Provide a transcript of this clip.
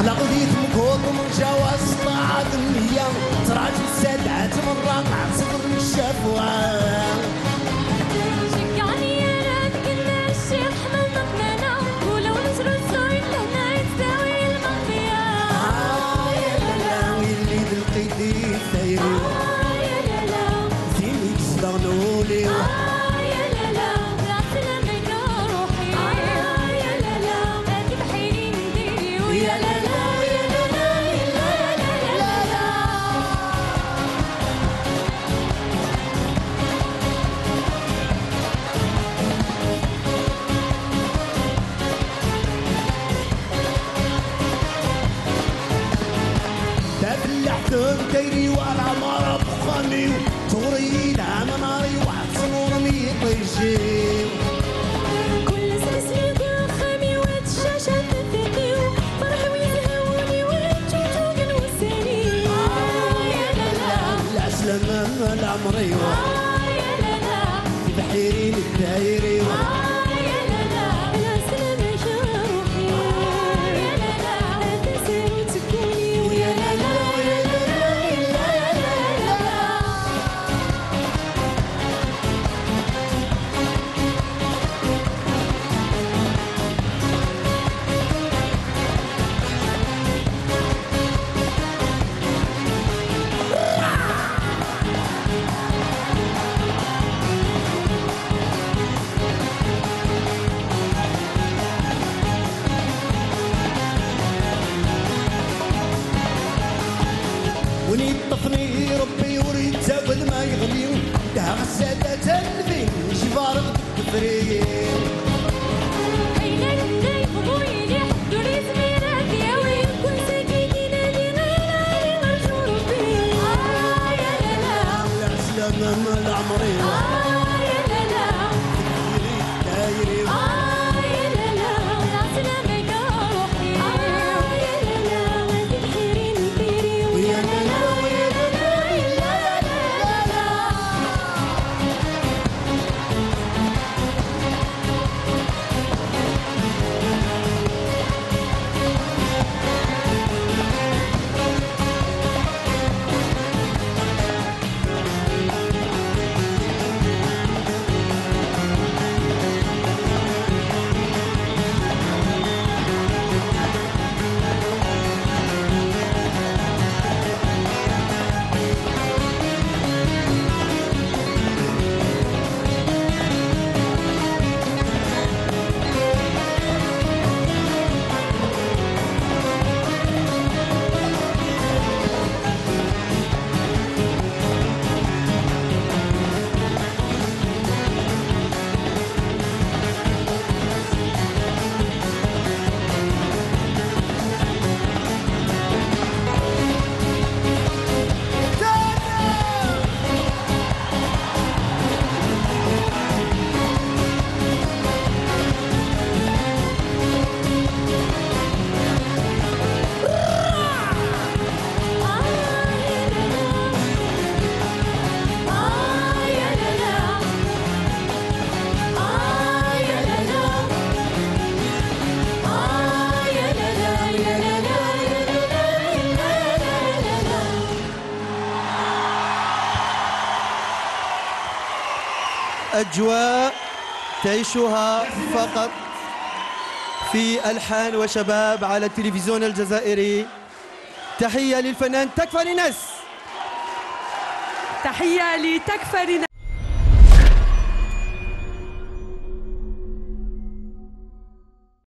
لقيت مكوط من جواز طاعت النية تراجع سبعة مرة مع صفر الشفوة شجعني انا بكلمة الشيخ حمل مطمنة ولو نشر الزوين لهنا يتساوي المغفية يا لالا ويلي بالقيدي ثايري يا لالا زيني تشتغلولي يا لالا لا سلامة روحي يا لالا هاتي بحيري نديري ويا لالا تبلحتم دايري ولا مرة بخمي توري لها مناري وعتصنور ميطيجي كل سلسلة كل خامي وهاد الشاشة تثنيو فرحي ويزهوني وانتو كنوساني يا لالا لا سلامة لا عمري يا لالا بحيرين الدايري يا لالا لا سلامة روحي يا لالا تنسي وتكوني ويا لالا وني طفني ربي وريد تاخذ ما يغلي ده غسالة تلفين شفارق تفرين عينك نايف بويلي حدو لي زميرات يا وين كون ساكينين اللي غير مرجو ربي يا لالا لا سلامة لا عمري يا لالا دايري يا لالا لا سلامة روحي يا لالا هاتي بحيري نديري ويا لالا أجواء تعيشها فقط في ألحان وشباب على التلفزيون الجزائري. تحية للفنان تكفى لناس. تحية لتكفى لناس.